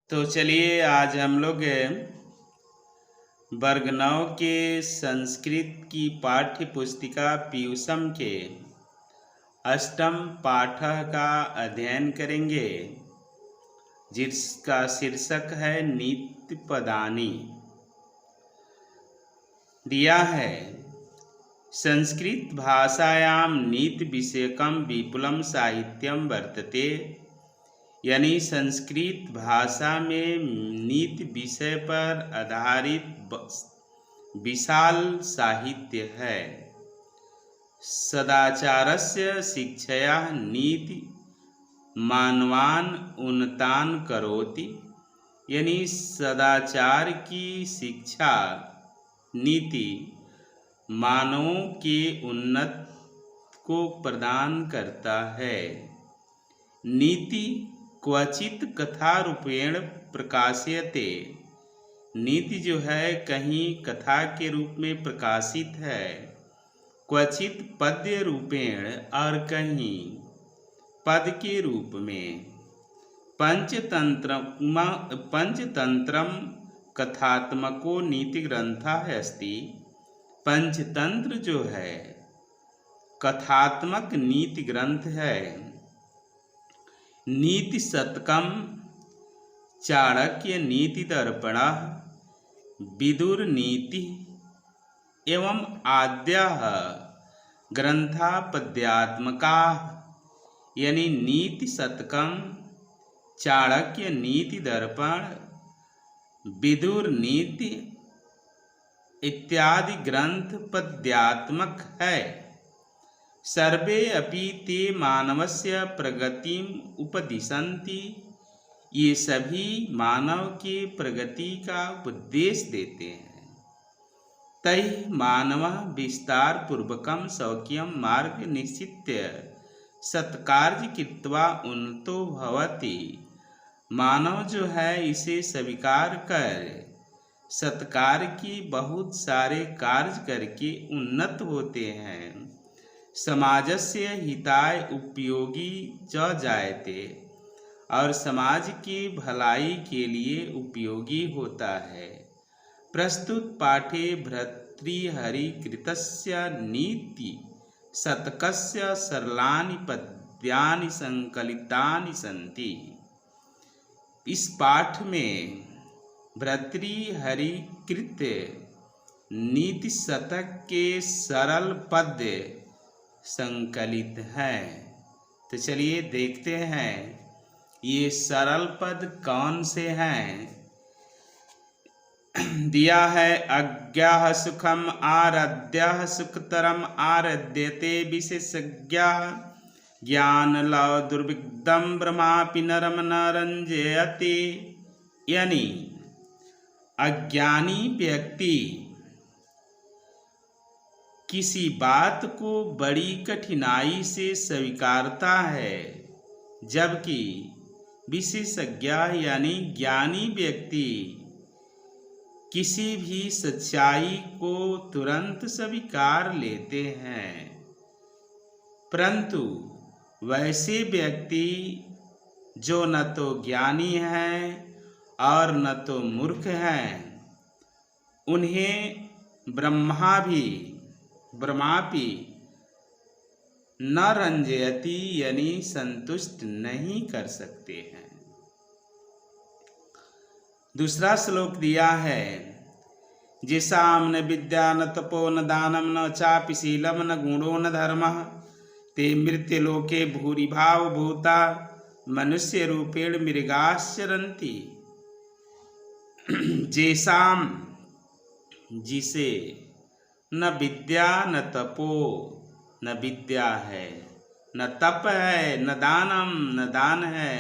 तो चलिए आज हम लोग वर्ग 9 के संस्कृत की पाठ्य पुस्तिका पीयूषम के अष्टम पाठ का अध्ययन करेंगे, जिसका शीर्षक है नीति पदानि। दिया है संस्कृत भाषायां नीति विषयकं विपुलं साहित्यं वर्तते। यानी संस्कृत भाषा में नीति विषय पर आधारित विशाल साहित्य है। सदाचारस्य शिक्षया नीति मानवान् उन्नतान् करोति। यानी सदाचार की शिक्षा नीति मानवों के उन्नत को प्रदान करता है। नीति क्वचित कथा रूपेण प्रकाश्यते। नीति जो है कहीं कथा के रूप में प्रकाशित है, क्वचित पद्य रूपेण और कहीं पद के रूप में। पंचतंत्रम कथात्मको नीति ग्रंथः अस्ति। पंचतंत्र जो है कथात्मक नीति ग्रंथ है। नीति शतकम, चाणक्य नीति दर्पण, विदुर नीति एवं आद्यः ग्रंथा पद्यात्मका। यानी नीति शतकम, चाणक्य नीति दर्पण, विदुर नीति इत्यादि ग्रंथ पद्यात्मक है। सर्वे अपि ते मानवस्य प्रगतिम उपदिशन्ति। ये सभी मानव के प्रगति का उपदेश देते हैं। तैः मानवः विस्तार पूर्वकं स्वकीयं मार्ग निश्चित्य सत्कार्य कृत्वा उन्नतो भवति। मानव जो है इसे स्वीकार कर सत्कार की बहुत सारे कार्य करके उन्नत होते हैं। समाजस्य हिताय उपयोगी च जायते, और समाज की भलाई के लिए उपयोगी होता है। प्रस्तुत पाठे भर्तृहरिकृतस्य नीति शतकस्य सरलानि पद्यानि संकलितानि सन्ति। इस पाठ में भर्तृहरिकृत नीति शतक के सरल पद्य संकलित है। तो चलिए देखते हैं ये सरल पद कौन से हैं। दिया है अज्ञः सुखम आराध्यः सुखतरम आराध्यते विशेषज्ञः। ज्ञान लव दुर्विग्धम ब्रह्मापि नरम न रंजयति। यानी अज्ञानी व्यक्ति किसी बात को बड़ी कठिनाई से स्वीकारता है, जबकि विशेषज्ञ यानी ज्ञानी व्यक्ति किसी भी सच्चाई को तुरंत स्वीकार लेते हैं। परंतु वैसे व्यक्ति जो न तो ज्ञानी हैं और न तो मूर्ख हैं, उन्हें ब्रह्मापि न रंजयति यानी संतुष्ट नहीं कर सकते हैं। दूसरा श्लोक दिया है जिसाम न विद्या न तपो न दानम न चापि शीलम न गुणो न धर्मः ते मृत्युलोके भूरिभाव भूता मनुष्य रूपेण मृगाश्चरन्ति। जेसाम जिसे न विद्या न तपो, न विद्या है न तप है न दानम न दान है,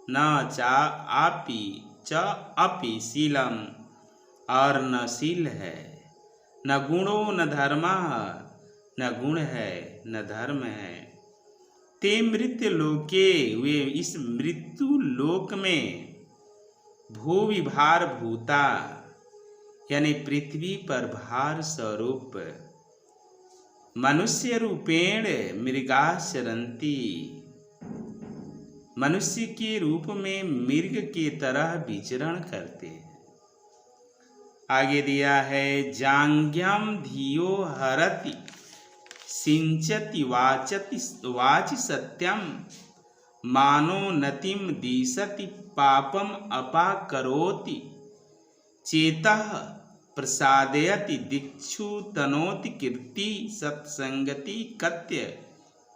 न च अपि शीलम और न शील है, न गुणो न धर्म न गुण है न धर्म है। ते मृत्यु लोके वे इस मृत्यु लोक में भूविभार भूता यानी पृथ्वी पर भार स्वरूप मनुष्य रूपेण मृगाश्चरन्ति मनुष्य के रूप में मृग के तरह विचरण करते हैं। आगे दिया है जांघ्यम धियो हरति सिंचति वाचि सत्यम मानो नतिम दिशति पापम अपाकरोति चेतः प्रसादयति दिक्षु तनोति कीर्ति सत्संगति कत्य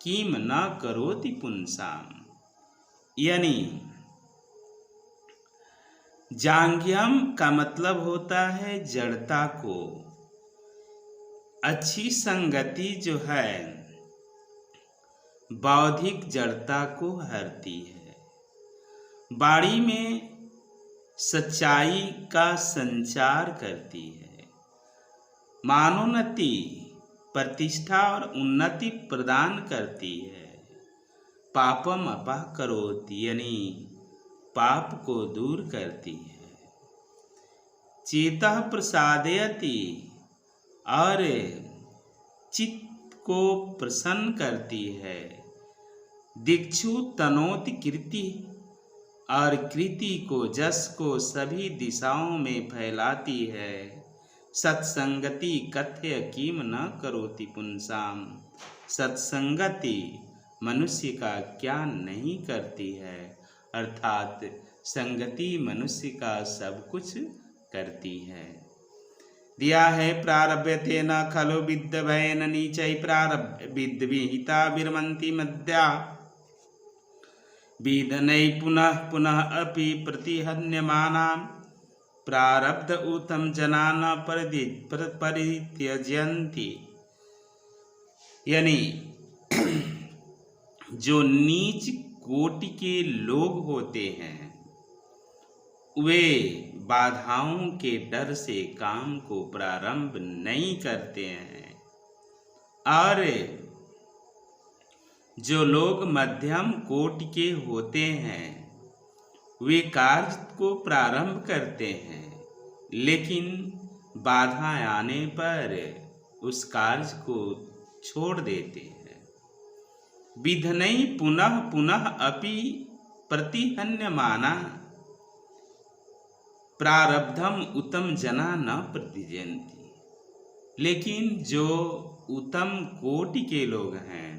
किम न करोति पुंसाम। यानी जांघ्यम का मतलब होता है जड़ता को। अच्छी संगति जो है बौद्धिक जड़ता को हरती है। वाणी में सच्चाई का संचार करती है। मानोन्नति प्रतिष्ठा और उन्नति प्रदान करती है। पापम अपाकरोति यानी पाप को दूर करती है। चेतः प्रसादयति और चित्त को प्रसन्न करती है। दिक्षु तनोति कीर्ति और कृति को जस को सभी दिशाओं में फैलाती है। सत्संगति कथ्य किम न करोति पुंसाम। सत्संगति मनुष्य का क्या नहीं करती है, अर्थात संगति मनुष्य का सब कुछ करती है। दिया है प्रारभ्यते न खलु विद्य भयन नीचै प्रारभ्य विद्य विहिता विरमन्ति मद्या विदनै पुनः पुनः अपि प्रतिहन्यमानां प्रारब्ध उत्तम जना न परित्यजन्ति। यानी जो नीच कोटि के लोग होते हैं वे बाधाओं के डर से काम को प्रारंभ नहीं करते हैं, और जो लोग मध्यम कोटि के होते हैं वे कार्य को प्रारंभ करते हैं, लेकिन बाधा आने पर उस कार्य को छोड़ देते हैं। विधनई पुनः पुनः अपि प्रतिहन्यमाना प्रारब्धम उत्तम जना न प्रतिजयन्ति। लेकिन जो उत्तम कोटि के लोग हैं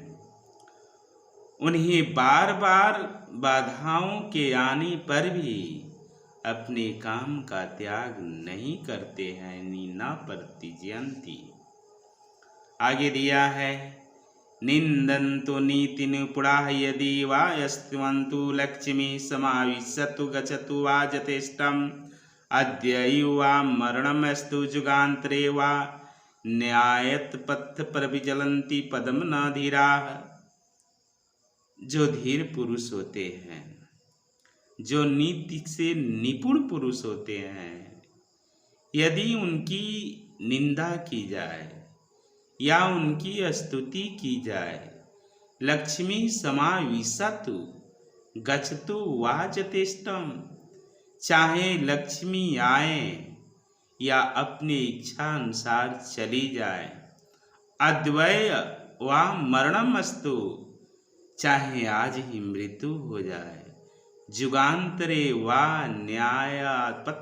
उन्हें बार बार बाधाओं के आने पर भी अपने काम का त्याग नहीं करते हैं, न प्रतिजयन्ति। आगे दिया है निंदन्तु नीति निपुणाः यदि वा यस्तवन्तु लक्ष्मी समाविशतु गच्छतु वा जतेष्टम् अद्यैव वा मरणमस्तु जुगान्तरे वा न्यायत पथ पर विचलन्ति पदम न धीराः। जो धीर पुरुष होते हैं, जो नीति से निपुण पुरुष होते हैं, यदि उनकी निंदा की जाए या उनकी स्तुति की जाए, लक्ष्मी समाविशतु गच्छतु वा जतेष्टम्, चाहे लक्ष्मी आए या अपनी इच्छा अनुसार चली जाए, अद्वय वा मरणमस्तु, चाहे आज ही मृत्यु हो जाए, जुगांतरे वा न्यायापत,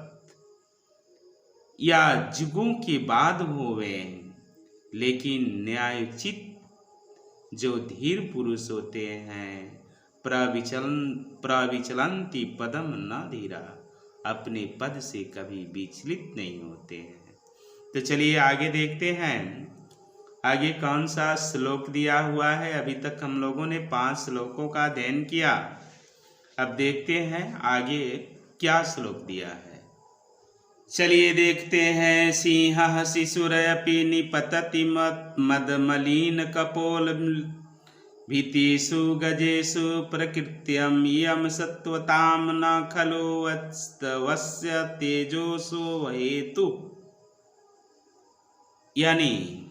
या जुगों के बाद होवे, लेकिन न्यायोचित जो धीर पुरुष होते हैं प्रविचलन्ति पदम न धीरा, अपने पद से कभी विचलित नहीं होते हैं। तो चलिए आगे देखते हैं आगे कौन सा श्लोक दिया हुआ है। अभी तक हम लोगों ने 5 श्लोकों का अध्ययन किया। अब देखते हैं आगे क्या श्लोक दिया है। चलिए देखते हैं। सिंह शिशुरपि निपतति मदमलिन कपोल भीतिषु गजेषु प्रकृत्यं यम सत्वतां न खलु वत्स्तवस्य तेजोसु हेतु। यानी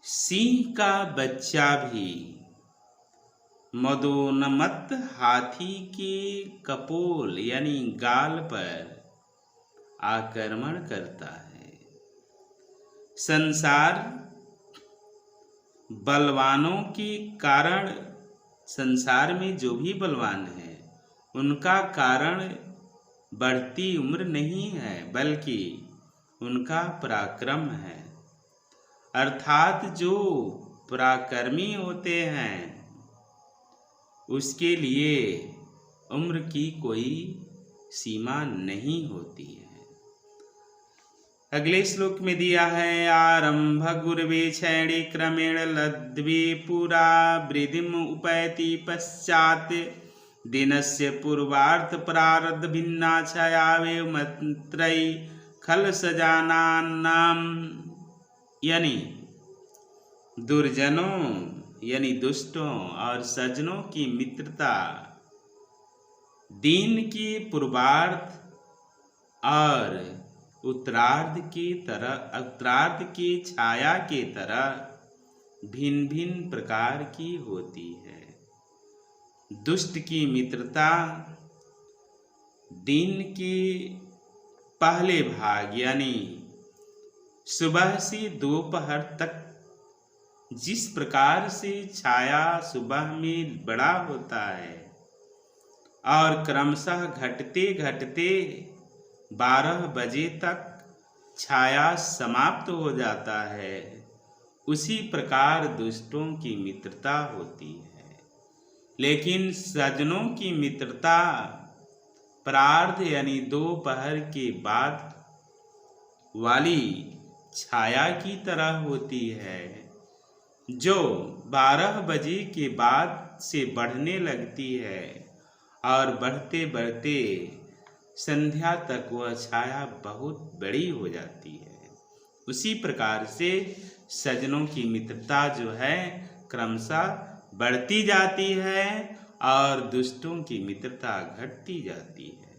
सिंह का बच्चा भी मदोन्मत्त हाथी के कपोल यानी गाल पर आक्रमण करता है। संसार बलवानों के कारण संसार में जो भी बलवान है उनका कारण बढ़ती उम्र नहीं है, बल्कि उनका पराक्रम है। अर्थात जो पराक्रमी होते हैं उसके लिए उम्र की कोई सीमा नहीं होती है। अगले श्लोक में दिया है, आरंभ गुरवे क्षैणे क्रमेण लद्वे पुरा वृद्धिम उपैति पश्चात दिनस्य पूर्वार्थ प्रारब्ध भिन्ना छायावे मत्रयी खल सजानानाम। यानी दुर्जनों यानी दुष्टों और सज्जनों की मित्रता दिन की पूर्वार्ध और उत्तरार्ध की छाया के तरह भिन्न भिन्न प्रकार की होती है। दुष्ट की मित्रता दिन के पहले भाग यानी सुबह से दोपहर तक जिस प्रकार से छाया सुबह में बड़ा होता है और क्रमशः घटते घटते 12 बजे तक छाया समाप्त हो जाता है, उसी प्रकार दुष्टों की मित्रता होती है। लेकिन सज्जनों की मित्रता प्रार्ध यानी दोपहर के बाद वाली छाया की तरह होती है, जो 12 बजे के बाद से बढ़ने लगती है और बढ़ते बढ़ते संध्या तक वह छाया बहुत बड़ी हो जाती है। उसी प्रकार से सज्जनों की मित्रता जो है क्रमशः बढ़ती जाती है और दुष्टों की मित्रता घटती जाती है।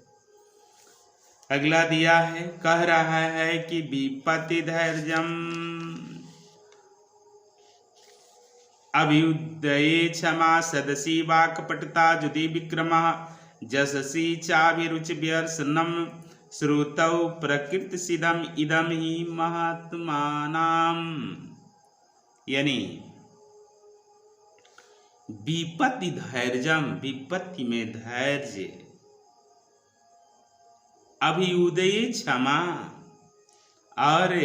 अगला दिया है, कह रहा है कि विपत्ति धैर्यम अभ्युदये क्षमा सदसी वाक्पटुता जुदि विक्रमः जससी चाभिरुचि व्यसनम श्रुतौ प्रकृति सिद्धम इदम ही महात्मानाम। यानी विपत्ति धैर्यम, विपत्ति में धैर्य, अभ्युदये क्षमा और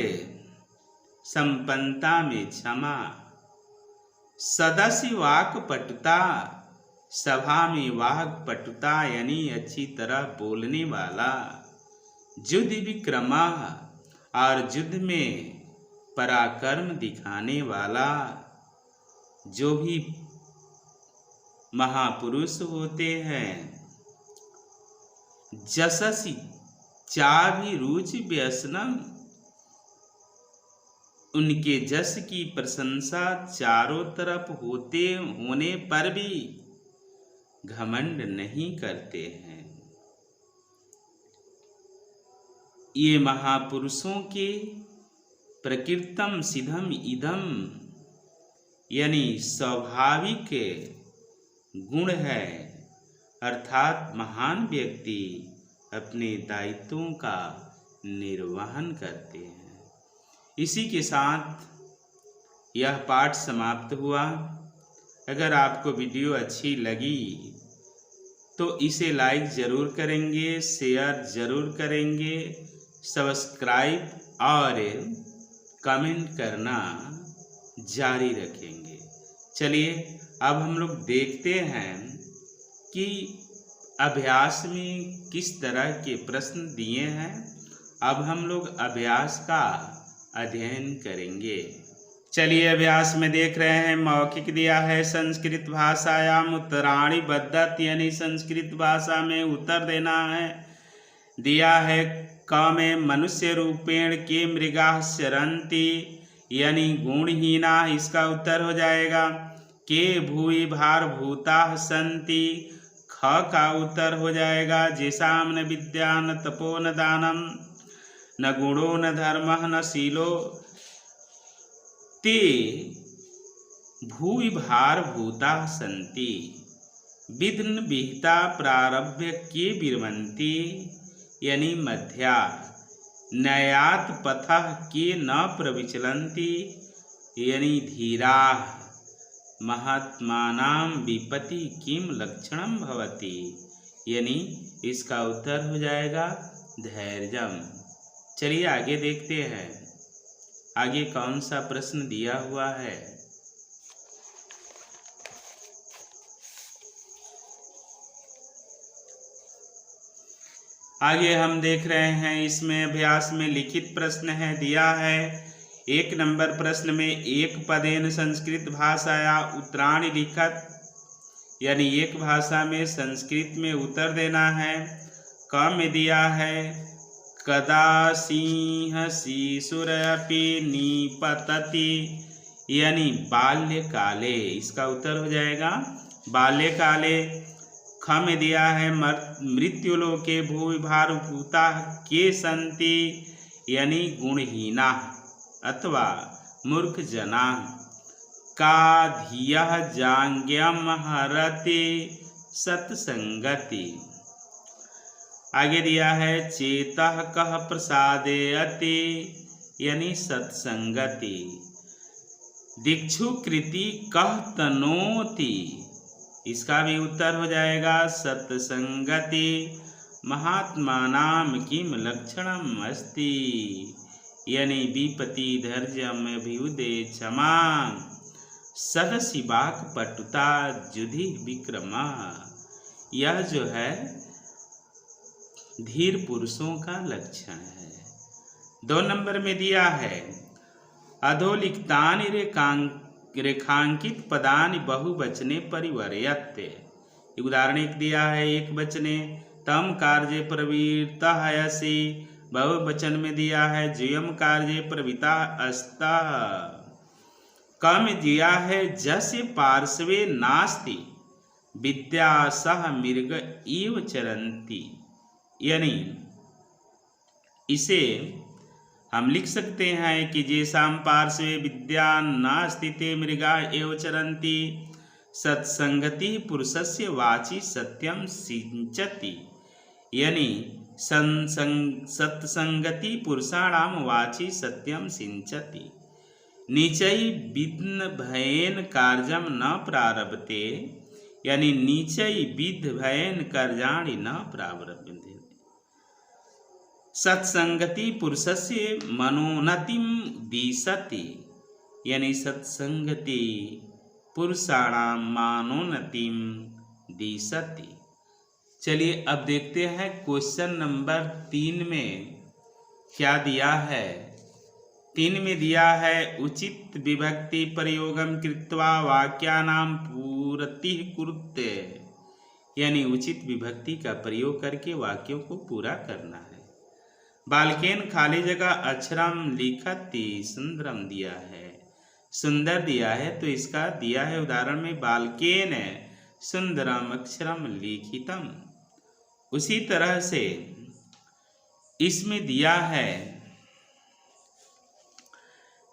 संपन्नता में क्षमा, सदस्य वाक्पटुता, सभा में वाक्पटुता यानी अच्छी तरह बोलने वाला, युद्ध विक्रमा और युद्ध में पराक्रम दिखाने वाला, जो भी महापुरुष होते हैं, जससी चाभिरुचि व्यसनम, उनके जस की प्रशंसा चारों तरफ होने पर भी घमंड नहीं करते हैं। ये महापुरुषों के प्रकृतम सिद्धम इदम यानी स्वाभाविक गुण है, अर्थात महान व्यक्ति अपने दायित्वों का निर्वहन करते हैं। इसी के साथ यह पाठ समाप्त हुआ। अगर आपको वीडियो अच्छी लगी तो इसे लाइक ज़रूर करेंगे, शेयर ज़रूर करेंगे, सब्सक्राइब और कमेंट करना जारी रखेंगे। चलिए अब हम लोग देखते हैं कि अभ्यास में किस तरह के प्रश्न दिए हैं। अब हम लोग अभ्यास का अध्ययन करेंगे। चलिए अभ्यास में देख रहे हैं, मौखिक दिया है, संस्कृत भाषायाम उत्तराणि बद्धत यानी संस्कृत भाषा में उत्तर देना है। दिया है क में मनुष्य रूपेण के मृगा चरन्ति यानी गुणहीना, इसका उत्तर हो जाएगा। के भूरि भार भूता सन्ति, ख का उत्तर हो जाएगा। जेषां न विद्या न तपो न दानम न गुणो न धर्मः न शीलो ते भूरि भार भूता सन्ति, विघ्न विहिता प्रारभ्य के विरमन्ति यानी मध्या, नयात पथः के न प्रविचलन्ति यानी धीरा, महात्मानां विपत्ति किम लक्षणम भवति, यानी इसका उत्तर हो जाएगा धैर्यम। चलिए आगे देखते हैं, आगे कौन सा प्रश्न दिया हुआ है। आगे हम देख रहे हैं, इसमें अभ्यास में लिखित प्रश्न है दिया है। 1 नंबर प्रश्न में एक पदेन संस्कृत भाषाया उत्तराणि लिखत, यानी एक भाषा में संस्कृत में उत्तर देना है। क में दिया है कदा सिंह शिशुरपि निपतति, यानी बाल्यकाले, इसका उत्तर हो जाएगा बाल्यकाले। ख में दिया है मृत्युलोके भूविभारभूता के सन्ति, यानी गुणहीना अथवा मूर्ख जना। का धियः जांग्यम हरति सत्संगति। आगे दिया है चेतः कः प्रसादयति, यानी सत्संगति। दिक्षु कृति कः तनोति, इसका भी उत्तर हो जाएगा सत्संगति। महात्मानां किम लक्षणम अस्ति, यानी विपत्ति धैर्यम अभ्युदे क्षमा सदसि वाक् पटुता जुधि विक्रमा। यह जो है धीर पुरुषों का लक्षण है। 2 नंबर में दिया है अधोलिखितानि रेखांकित पदानि बहुवचने परिवर्यते। उदाहरण एक दिया है एक वचने तम कार्ये प्रवृत्तः असि, बहुवचन में दिया है जुयम कार्ये प्रवृत्ता अस्तः। क में दिया है जस्य पार्श्वे नास्ति विद्या सह मृग इव चरन्ति, यानी इसे हम लिख सकते हैं कि जेषां पार्श्वे विद्या नास्ति ते मृगा एव चरन्ति। सत्संगति पुरुषस्य वाचि सत्यम सिंचति, यानी सत्संगति पुरुषाणाम वाचि सत्यम सिंचति। नीचै विद्न भयेन कार्यम न प्रारभते, यानी नीचै विद्ध भयेन कार्याणि न प्रारभते। सत्संगति पुरुषस्य मनोन्नतिं दिशति, यानी सत्संगति पुरुषाणां मनोन्नतिं दिशति। चलिए अब देखते हैं क्वेश्चन नंबर 3 में क्या दिया है। 3 में दिया है उचित विभक्ति प्रयोगम कृत्वा वाक्यानां पूर्तिः कुरुते, यानी उचित विभक्ति का प्रयोग करके वाक्यों को पूरा करना है। बालकेन खाली जगह अक्षरम लिखति सुंदरम दिया है, सुंदर दिया है तो इसका दिया है उदाहरण में बालकेन सुंदरम अक्षरम लिखितम। उसी तरह से इसमें दिया है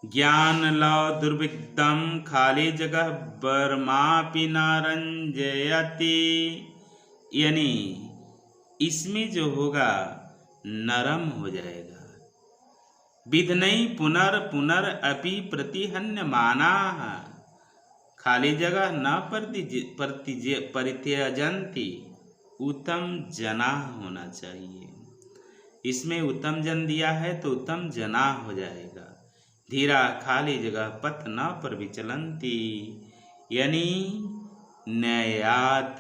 ज्ञान लव दुर्विग्धम खाली जगह बर्मापि न रंजयति, यानी इसमें जो होगा नरम हो जाएगा। विधनई पुनर पुनर अपि प्रतिहन्यमाना, खाली जगह न परित्यजन्ति, उत्तम जना होना चाहिए। इसमें उत्तम जन दिया है तो उत्तम जना हो जाएगा। धीरा खाली जगह पथ न पर विचलंती, यानी न्यायात,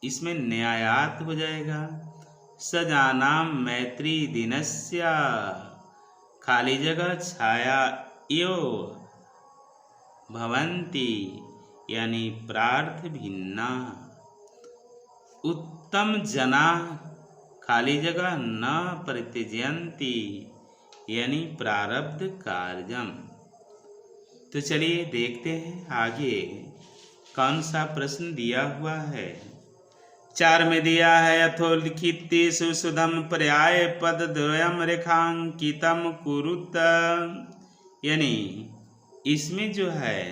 इसमें न्यायात हो जाएगा। सजानाम मैत्री दिनस्य, खाली जगह छाया यो भवंती, यानी प्रार्थ भिन्ना। उत्तम जना खाली जगह न परित्यजन्ति, यानी प्रारब्ध कार्यम। तो चलिए देखते हैं आगे कौन सा प्रश्न दिया हुआ है। 4 में दिया है अथोलिखितेषु सुधम पर्याय पद द्वयम रेखांकितम कुरुत, यानी इसमें जो है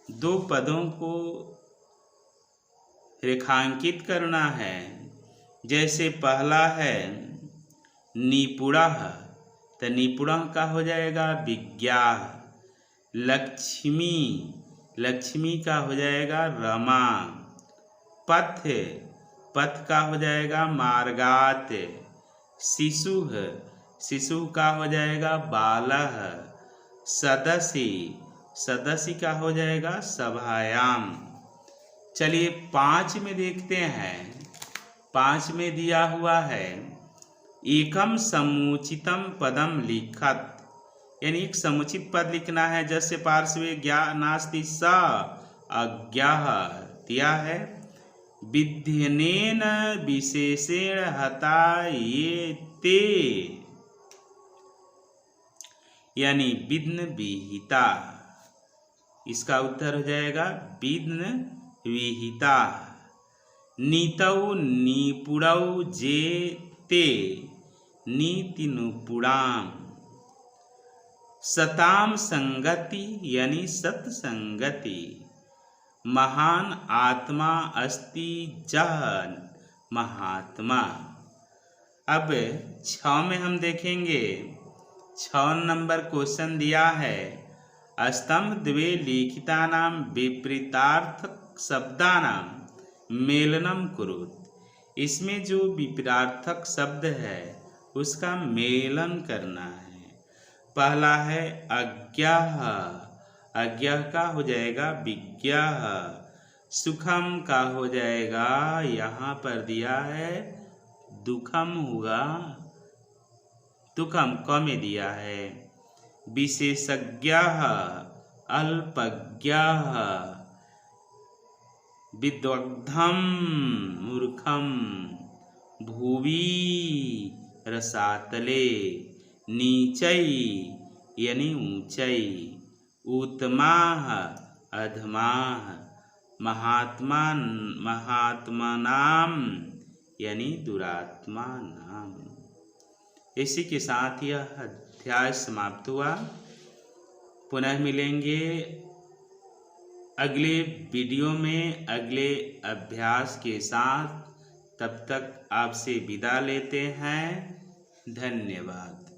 2 पदों को रेखांकित करना है। जैसे पहला है निपुणः, तो निपुणः का हो जाएगा विज्ञा। लक्ष्मी, लक्ष्मी का हो जाएगा रमा। पथ, पथ का हो जाएगा मार्गात। शिशुः, शिशु का हो जाएगा बालः। सदसि, सदसि का हो जाएगा सभायाम। चलिए 5 में देखते हैं। 5 में दिया हुआ है एकम समुचितम पदम लिखत, यानी एक समुचित पद लिखना है। जैसे पार्श्वे ज्ञा नास्ति स अज्ञः दिया है। विध्यनेन विशेषेण हता ये ते, यानी विघ्न विहिता। इसका उत्तर हो जाएगा विघ्न विहिता। नीतौ निपुणौ जे ते नीति नुपुणाम। सताम संगति यानी सत्संगति। महान आत्मा अस्ति जह महात्मा। अब 6 में हम देखेंगे। 6 नंबर क्वेश्चन दिया है स्तंभ द्वे लिखितानां विपरीतार्थक शब्दानां मेलनम कुरुत। इसमें जो विपरीतार्थक शब्द है उसका मेलन करना है। पहला है अज्ञः, अज्ञः का हो जाएगा विज्ञः। सुखम का हो जाएगा, यहाँ पर दिया है दुखम होगा, दुखम क में दिया है। विशेषज्ञः अल्पज्ञः। विद्वग्धम मूर्खम। भुवि रसातले। नीचई यानी ऊंचाई। उत्तमाः अधमाः। महात्मा महात्मनाम यानी दुरात्मा नाम। इसी के साथ यह अध्याय समाप्त हुआ। पुनः मिलेंगे अगले वीडियो में अगले अभ्यास के साथ। तब तक आपसे विदा लेते हैं। धन्यवाद।